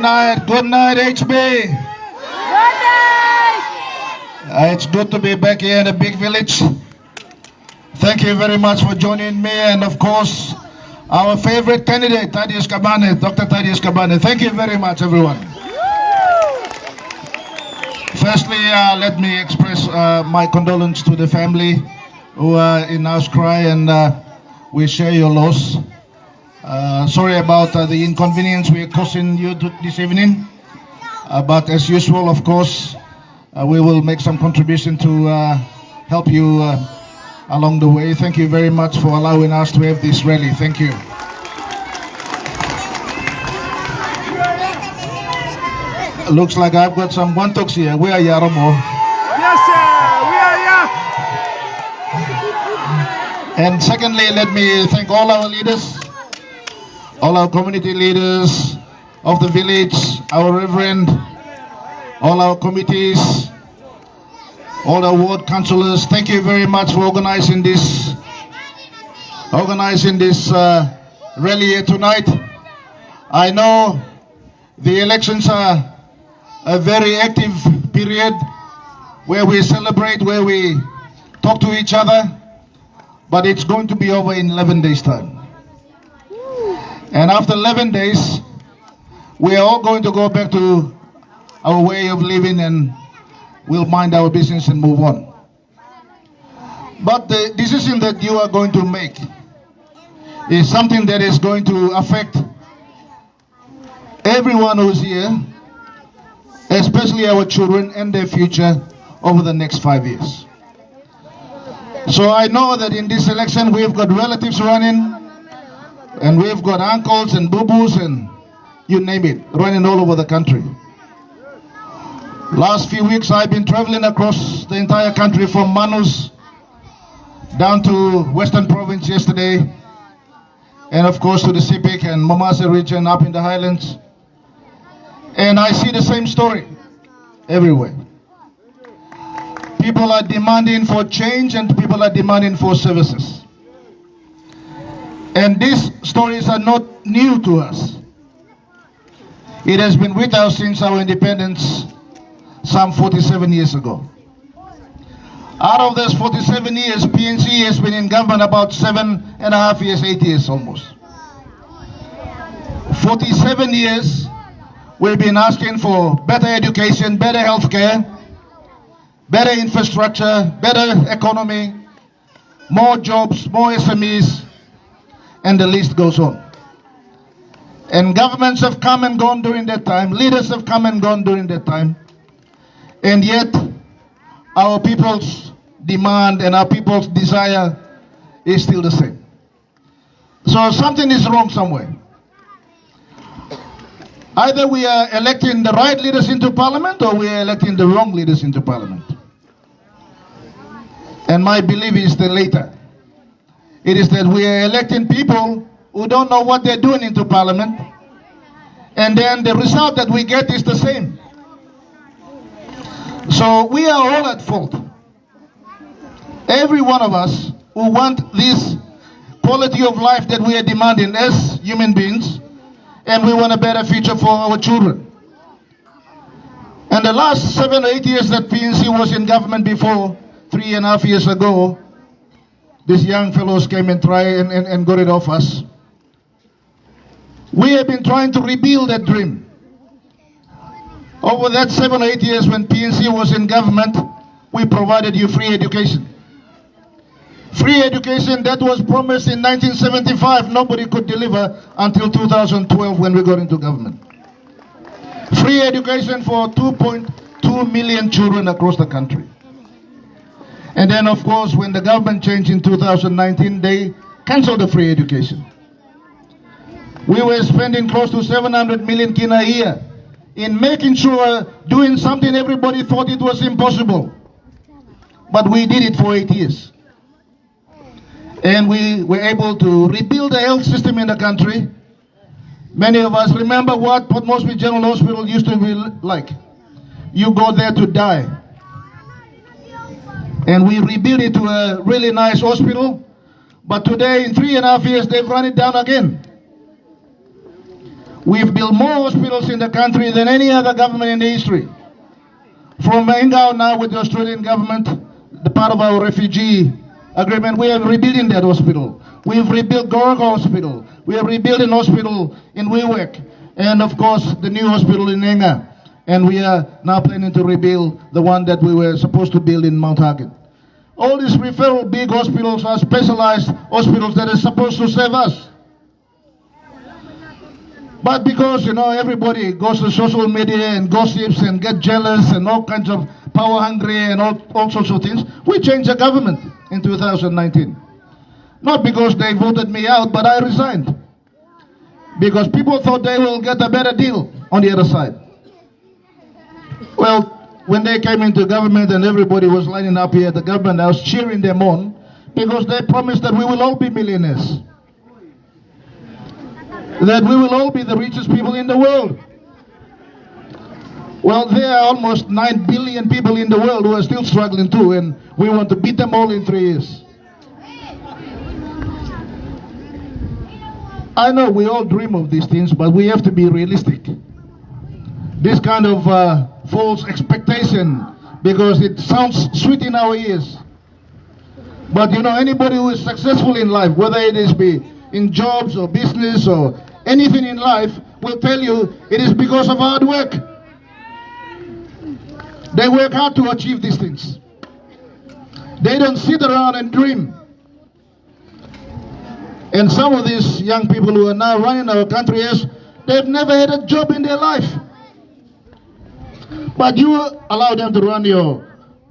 Good night, HB. Good night. It's good to be back here in the big village. Thank you very much for joining me, and of course, our favorite candidate, Thaddeus Kabane, Dr. Thaddeus Kabane. Thank you very much, everyone. Firstly, let me express my condolence to the family who are in house cry, and we share your loss. Sorry about the inconvenience we are causing you this evening. But as usual, of course, we will make some contribution to help you along the way. Thank you very much for allowing us to have this rally. Thank you. Looks like I've got some Wantoks here. Where are Yaromo? Yes, sir. We are here. And secondly, let me thank all our leaders, all our community leaders of the village, our reverend, all our committees, all our ward councillors. Thank you very much for organizing this rally here tonight. I know the elections are a very active period where we celebrate, where we talk to each other, but it's going to be over in 11 days' time. And after 11 days, we are all going to go back to our way of living, and we'll mind our business and move on. But the decision that you are going to make is something that is going to affect everyone who's here, especially our children and their future over the next 5 years. So I know that in this election we've got relatives running, and we've got uncles and boo-boos and you name it, running all over the country. Last few weeks I've been traveling across the entire country, from Manus down to Western Province yesterday, and of course to the Sepik and Momase region up in the highlands. And I see the same story everywhere. People are demanding for change, and people are demanding for services. And these stories are not new to us. It has been with us since our independence some 47 years ago. Out of those 47 years, PNC has been in government about 7.5 years, 8 years almost. 47 years, we've been asking for better education, better healthcare, better infrastructure, better economy, more jobs, more SMEs, and the list goes on. And governments have come and gone during that time, leaders have come and gone during that time, and yet our people's demand and our people's desire is still the same. So something is wrong somewhere. Either we are electing the right leaders into parliament, or we are electing the wrong leaders into parliament. And my belief is the latter. It is that we are electing people who don't know what they're doing into parliament, and then the result that we get is the same. So we are all at fault. Every one of us who want this quality of life that we are demanding as human beings, and we want a better future for our children. And the last 7 or 8 years that PNC was in government, before 3.5 years ago, these young fellows came and tried and got it off us. We have been trying to rebuild that dream. Over that 7 or 8 years when PNC was in government, we provided you free education. Free education that was promised in 1975, nobody could deliver until 2012 when we got into government. Free education for 2.2 million children across the country. And then of course when the government changed in 2019, they cancelled the free education. We were spending close to 700 million kina a year in making sure, doing something everybody thought it was impossible. But we did it for 8 years. And we were able to rebuild the health system in the country. Many of us remember what Port Moresby General Hospital used to be like. You go there to die. And we rebuilt it to a really nice hospital. But today, in 3.5 years, they've run it down again. We've built more hospitals in the country than any other government in the history. From Pangia now with the Australian government, the part of our refugee agreement, we are rebuilding that hospital. We've rebuilt Goroka Hospital. We are rebuilding hospital in Wewak. And of course, the new hospital in Enga. And we are now planning to rebuild the one that we were supposed to build in Mount Hagen. All these referral big hospitals are specialized hospitals that are supposed to save us. But because, everybody goes to social media and gossips and get jealous and all kinds of power hungry and all sorts of things, we changed the government in 2019. Not because they voted me out, but I resigned. Because people thought they will get a better deal on the other side. Well, when they came into government and everybody was lining up here at the government, I was cheering them on because they promised that we will all be millionaires. That we will all be the richest people in the world. Well, there are almost 9 billion people in the world who are still struggling too, and we want to beat them all in 3 years. I know we all dream of these things, but we have to be realistic. This kind of false expectation, because it sounds sweet in our ears. But anybody who is successful in life, whether it is in jobs or business or anything in life, will tell you it is because of hard work. They work hard to achieve these things. They don't sit around and dream. And some of these young people who are now running our country, they've never had a job in their life. But you allow them to run your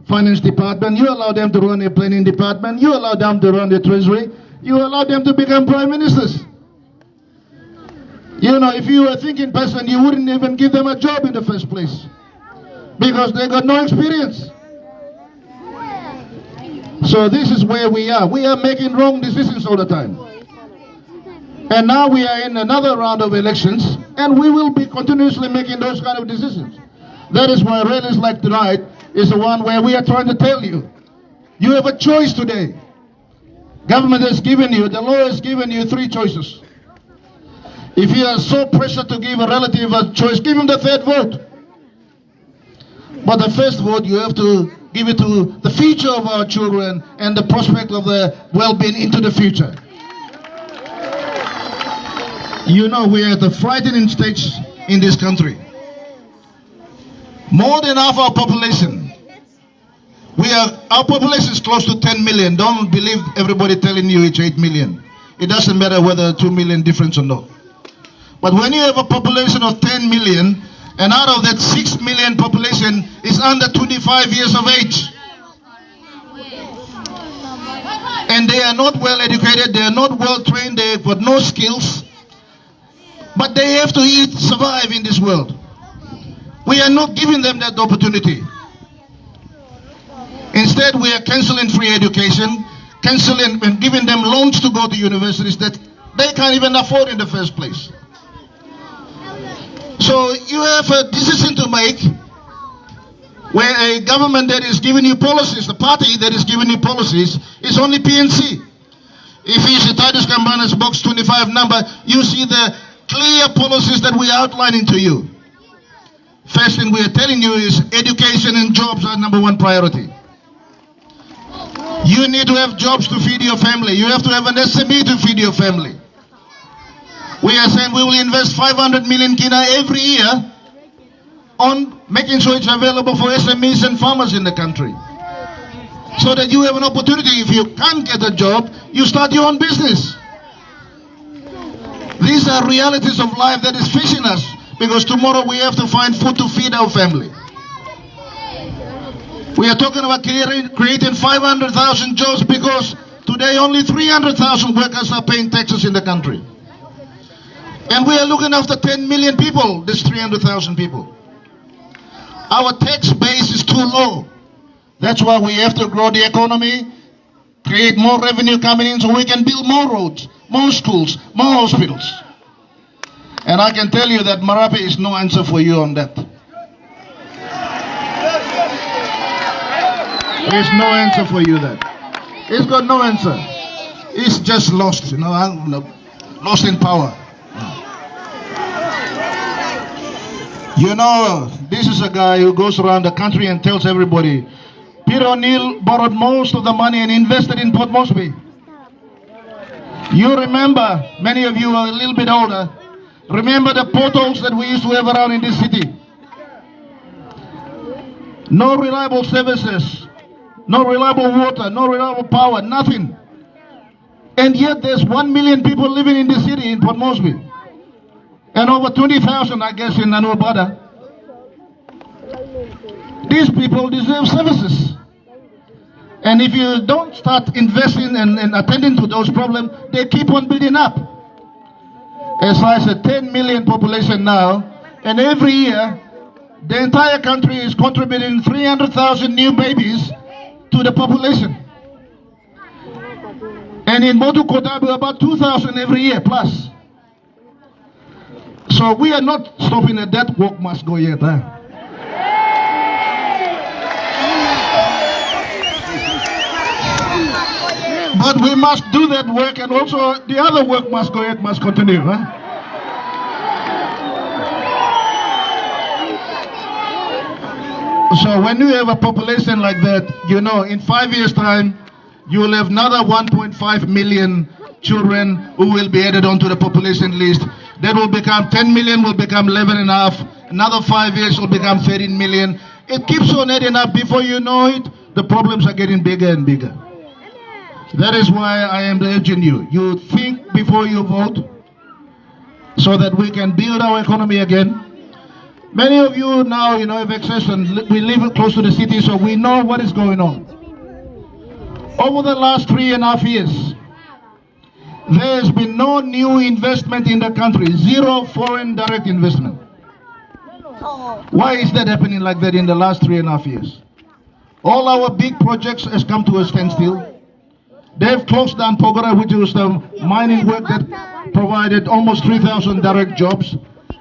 finance department, you allow them to run your planning department, you allow them to run the treasury, you allow them to become prime ministers. If you were a thinking person, you wouldn't even give them a job in the first place. Because they got no experience. So this is where we are. We are making wrong decisions all the time. And now we are in another round of elections, and we will be continuously making those kind of decisions. That is why rallies like tonight is the one where we are trying to tell you, you have a choice today. Government has given you, the law has given you 3 choices. If you are so pressured to give a relative a choice, give him the 3rd vote. But the first vote, you have to give it to the future of our children and the prospect of their well-being into the future. We are at the frightening stage in this country. More than half our population. Our population is close to 10 million. Don't believe everybody telling you it's 8 million. It doesn't matter whether 2 million difference or not. But when you have a population of 10 million, and out of that 6 million population is under 25 years of age. And they are not well educated, they are not well trained, they have got no skills. But they have to survive in this world. We are not giving them that opportunity. Instead, we are cancelling free education, cancelling and giving them loans to go to universities that they can't even afford in the first place. So you have a decision to make where a government that is giving you policies, the party that is giving you policies is only PNC. If you see Titus Kambana's box 25 number, you see the clear policies that we are outlining to you. First thing we are telling you is education and jobs are number 1 priority. You need to have jobs to feed your family. You have to have an SME to feed your family. We are saying we will invest 500 million kina every year on making sure it's available for SMEs and farmers in the country. So that you have an opportunity. If you can't get a job, you start your own business. These are realities of life that is facing us, because tomorrow we have to find food to feed our family. We are talking about creating 500,000 jobs because today only 300,000 workers are paying taxes in the country. And we are looking after 10 million people, this 300,000 people. Our tax base is too low. That's why we have to grow the economy, create more revenue coming in so we can build more roads, more schools, more hospitals. And I can tell you that Marape is no answer for you on that. There's no answer for you that. He's got no answer. He's just lost, lost in power. You know, this is a guy who goes around the country and tells everybody, Peter O'Neill borrowed most of the money and invested in Port Moresby. You remember, many of you are a little bit older, remember the potholes that we used to have around in this city. No reliable services, no reliable water, no reliable power, nothing. And yet there's 1 million people living in the city in Port Moresby. And over 20,000, I guess, in Anurbada. These people deserve services. And if you don't start investing and attending to those problems, they keep on building up. As I said, 10 million population now, and every year, the entire country is contributing 300,000 new babies to the population. And in Motu Kotabu, about 2,000 every year plus. So we are not stopping at that work must go yet. Huh? But we must do that work, and also the other work must go yet, must continue. Huh? So when you have a population like that, you know, in 5 years' time, you will have another 1.5 million children who will be added onto the population list. That will become 10 million, will become 11 and a half. Another 5 years will become 13 million. It keeps on adding up. Before you know it, the problems are getting bigger and bigger. That is why I am urging you. You think before you vote so that we can build our economy again. Many of you now, you know, have access and we live close to the city, so we know what is going on. Over the last 3.5 years, there has been no new investment in the country, zero foreign direct investment. Why is that happening like that in the last 3.5 years? All our big projects has come to a standstill. They've closed down Pogora, which was the mining work that provided almost 3,000 direct jobs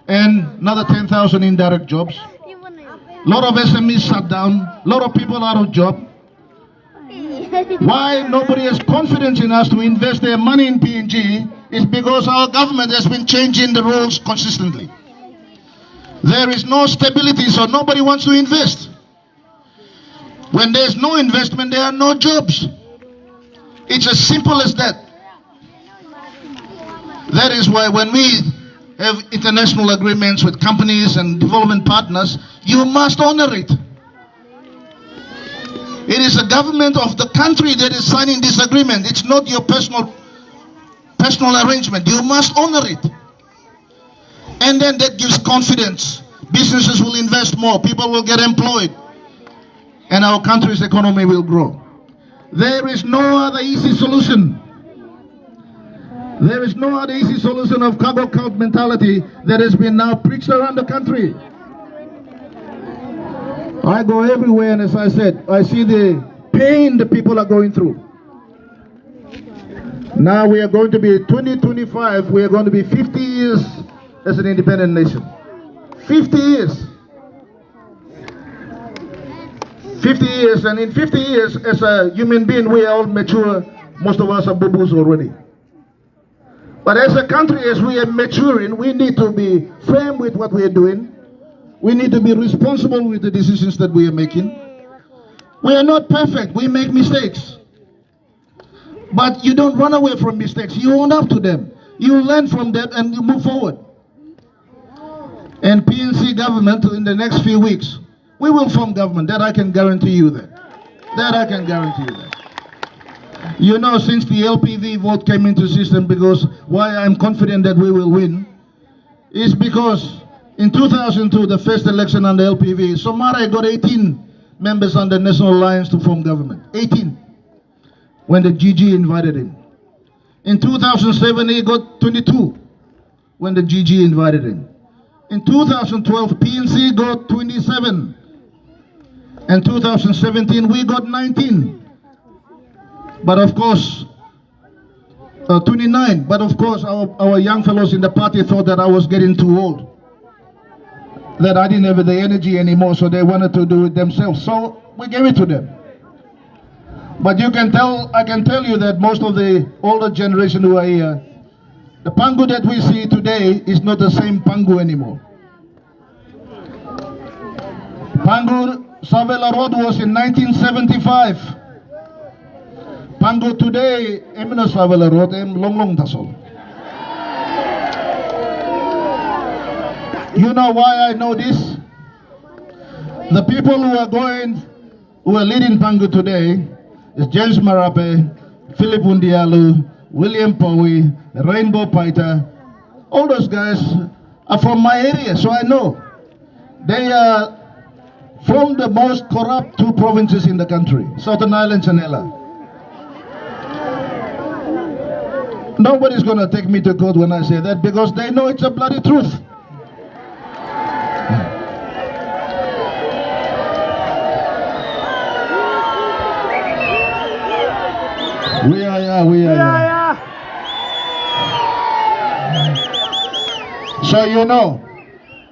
and another 10,000 indirect jobs. A lot of SMEs shut down, a lot of people out of job. Why nobody has confidence in us to invest their money in PNG is because our government has been changing the rules consistently. There is no stability, so nobody wants to invest. When there's no investment, there are no jobs. It's as simple as that. That is why when we have international agreements with companies and development partners, you must honor it. It is the government of the country that is signing this agreement. It's not your personal arrangement. You must honor it. And then that gives confidence. Businesses will invest more. People will get employed. And our country's economy will grow. There is no other easy solution. There is no other easy solution of cargo cult mentality that has been now preached around the country. I go everywhere, and as I said, I see the pain the people are going through. Now we are going to be 2025, we are going to be 50 years as an independent nation. 50 years. 50 years, and in 50 years, as a human being, we are all mature. Most of us are boo-boos already. But as a country, as we are maturing, we need to be firm with what we are doing. We need to be responsible with the decisions that we are making. We are not perfect. We make mistakes. But you don't run away from mistakes. You own up to them. You learn from them and you move forward. And PNC government, in the next few weeks, we will form government. That I can guarantee you that. That I can guarantee you that. You know, since the LPV vote came into system, because why I'm confident that we will win is because in 2002, the first election under LPV, Somare got 18 members on the National Alliance to form government. 18. When the GG invited him. In 2007, he got 22 when the GG invited him. In 2012, PNC got 27. And 2017, we got 19. But of course, 29. But of course, our young fellows in the party thought that I was getting too old. That I didn't have the energy anymore, so they wanted to do it themselves. So we gave it to them. But I can tell you that most of the older generation who are here, the Pangu that we see today is not the same Pangu anymore. Pangu Savela Road was in 1975. Pangu today, Emino Savela Road, long tasol. You know why I know this? The people who are leading Pangu today is James Marape, Philip Undialu, William Powie, Rainbow Paita. All those guys are from my area, so I know. They are from the most corrupt two provinces in the country, Southern Islands and Ella. Nobody's going to take me to court when I say that because they know it's a bloody truth. We are. So you know,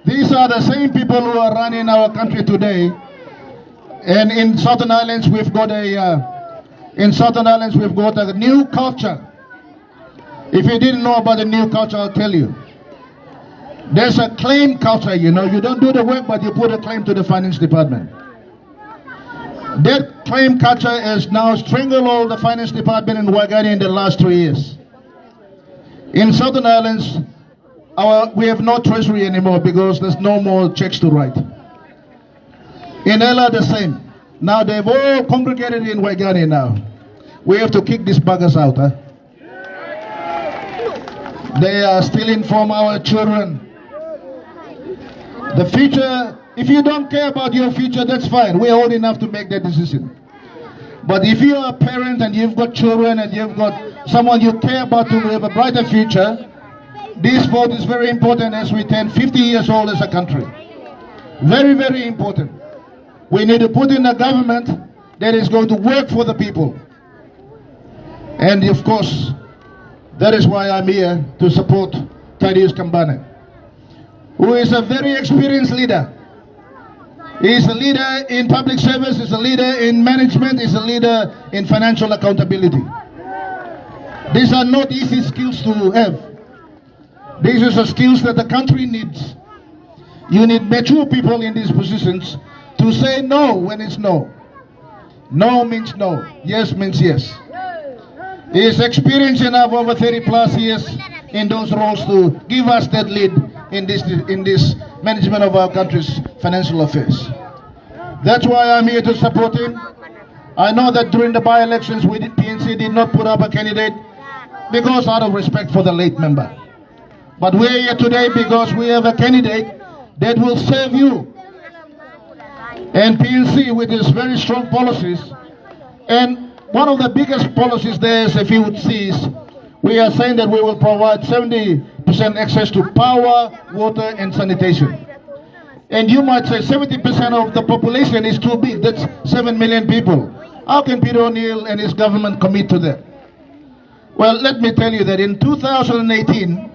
these are the same people who are running our country today. And in Southern Islands, we've got a new culture. If you didn't know about the new culture, I'll tell you. There's a claim culture, you know. You don't do the work, but you put a claim to the finance department. That claim culture has now strangled all the finance department in Wagani in the last 3 years. In Southern Islands, we have no treasury anymore because there's no more checks to write. In Ella, the same. Now they've all congregated in Wagani now. We have to kick these buggers out, huh? They are stealing from our children. The future, if you don't care about your future, that's fine. We're old enough to make that decision. But if you're a parent and you've got children and you've got someone you care about to have a brighter future, this vote is very important as we turn 50 years old as a country. Very, very important. We need to put in a government that is going to work for the people. And of course, that is why I'm here to support Thaddeus Kambane, who is a very experienced leader. He is a leader in public service, he is a leader in management, he is a leader in financial accountability. These are not easy skills to have. These are the skills that the country needs. You need mature people in these positions to say no when it's no. No means no. Yes means yes. He is experienced enough over 30 plus years in those roles to give us that lead in this management of our country's financial affairs. That's why I'm here to support him. I know that during the by-elections PNC did not put up a candidate because out of respect for the late member. But we're here today because we have a candidate that will serve you. And PNC with its very strong policies, and one of the biggest policies there is, if you would see, is we are saying that we will provide 70% access to power, water and sanitation. And you might say 70% of the population is too big, that's 7 million people. How can Peter O'Neill and his government commit to that? Well, let me tell you that in 2018,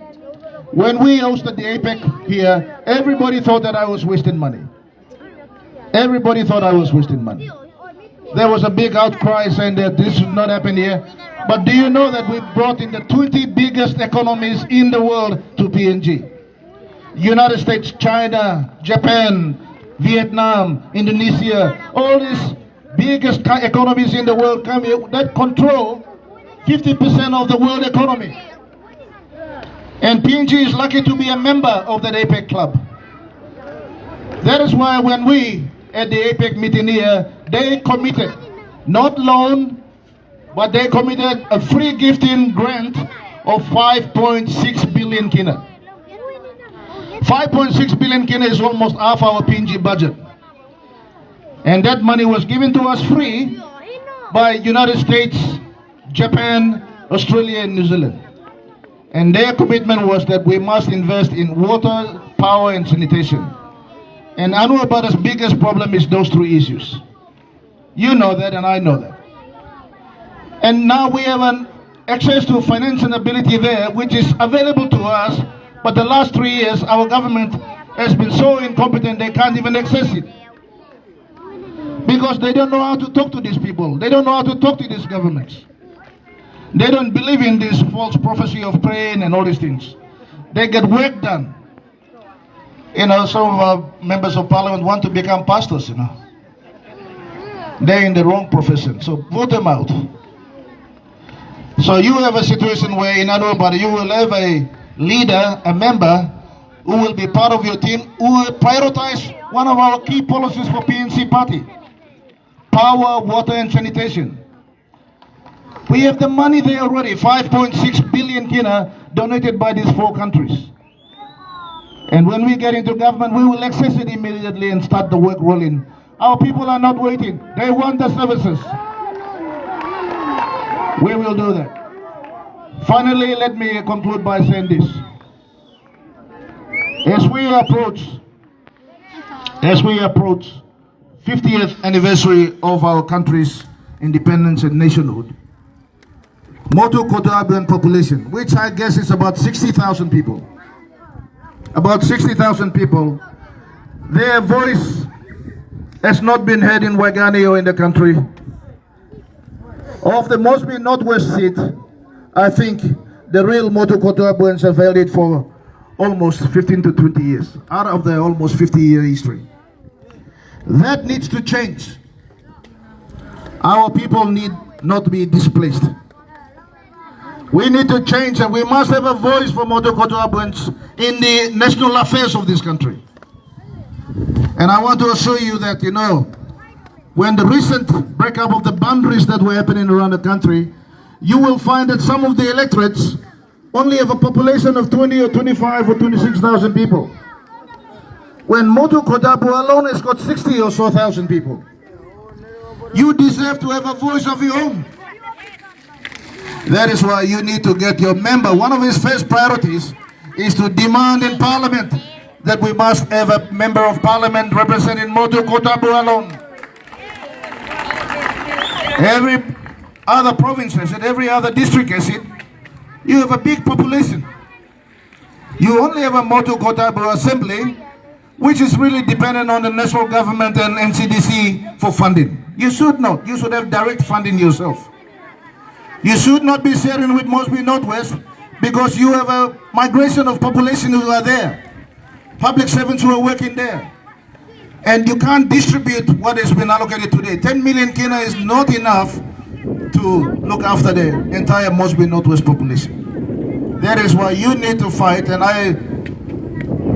when we hosted the APEC here, everybody thought that I was wasting money. Everybody thought I was wasting money. There was a big outcry saying that this should not happen here. But do you know that we brought in the 20 biggest economies in the world to PNG? United States, China, Japan, Vietnam, Indonesia, all these biggest economies in the world come here that control 50% of the world economy. And PNG is lucky to be a member of that APEC club. That is why when we, at the APEC meeting here, they committed, not loan, but they committed a free gifting grant of 5.6 billion kina. 5.6 billion kina is almost half our PNG budget. And that money was given to us free by United States, Japan, Australia and New Zealand. And their commitment was that we must invest in water, power and sanitation. And Anwar Bada's biggest problem is those three issues. You know that and I know that. And now we have an access to financial ability there which is available to us, but the last 3 years our government has been so incompetent they can't even access it. Because they don't know how to talk to these people. They don't know how to talk to these governments. They don't believe in this false prophecy of praying and all these things. They get work done. You know, some of our members of parliament want to become pastors, you know. They're in the wrong profession, so vote them out. So you have a situation where in Anubari you will have a leader, a member, who will be part of your team, who will prioritize one of our key policies for PNC party. Power, water and sanitation. We have the money there already, 5.6 billion kina donated by these 4 countries. And when we get into government, we will access it immediately and start the work rolling. Our people are not waiting. They want the services. We will do that. Finally, let me conclude by saying this. As we approach 50th anniversary of our country's independence and nationhood, Motu Kotabuan population, which I guess is about 60,000 people, their voice has not been heard in Waigani or in the country. Of the Mosby Northwest seat, I think the real Motu Kotabuans have held it for almost 15 to 20 years, out of the almost 50-year history. That needs to change. Our people need not to be displaced. We need to change, and we must have a voice for Motu Kotabuans in the national affairs of this country. And I want to assure you that, you know, when the recent breakup of the boundaries that were happening around the country, you will find that some of the electorates only have a population of 20 or 25 or 26,000 people. When Motu Kotabu alone has got 60 or so thousand people. You deserve to have a voice of your own. That is why you need to get your member. One of his first priorities is to demand in Parliament that we must have a member of Parliament representing Motu Kotabu alone. Every other provinces and every other district has it. You have a big population. You only have a Motu Kotabu assembly, which is really dependent on the national government and NCDC for funding. You should not. You should have direct funding yourself. You should not be sharing with Mosby Northwest because you have a migration of population who are there. Public servants who are working there. And you can't distribute what has been allocated today. 10 million kina is not enough to look after the entire Mosby Northwest population. That is why you need to fight, and I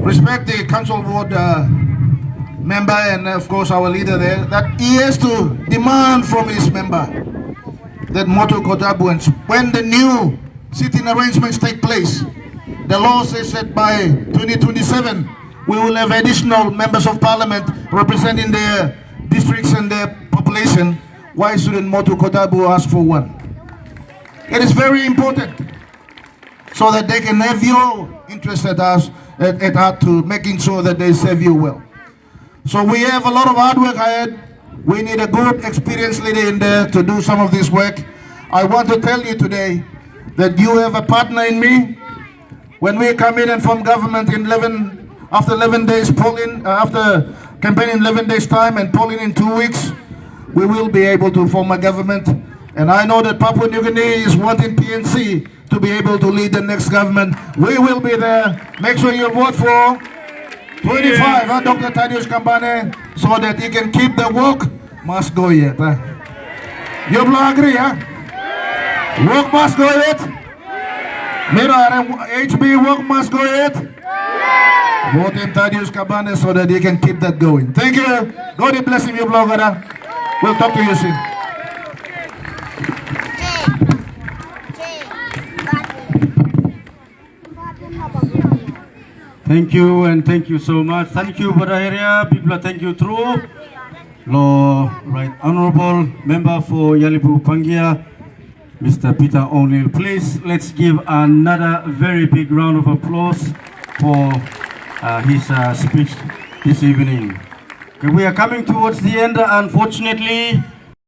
respect the council board member and of course our leader there, that he has to demand from his member that Motu Kotabuans, when the new sitting arrangements take place, the law says that by 2027 we will have additional members of parliament representing their districts and their population. Why shouldn't Motu Kotabu ask for one? It is very important so that they can have your interest at heart to making sure that they serve you well. So we have a lot of hard work ahead. We need a good experienced leader in there to do some of this work. I want to tell you today that you have a partner in me. When we come in and form government in after 11 days polling, after campaigning 11 days time and polling in 2 weeks, we will be able to form a government. And I know that Papua New Guinea is wanting PNC to be able to lead the next government. We will be there. Make sure you vote for 25, Dr. Thaddeus Kambane, so that he can keep the work must go yet. You all agree, huh? Work must go yet? Mira, HB work must go yet? Vote in Thaddeus Kambane so that he can keep that going. Thank you. God bless him, you blogger. We'll talk to you soon. Thank you, and thank you so much. Thank you, Brother area. People, thank you through. Right Honorable Member for Ialibu Pangia, Mr. Peter O'Neill. Please, let's give another very big round of applause for his speech this evening. Okay, we are coming towards the end, unfortunately.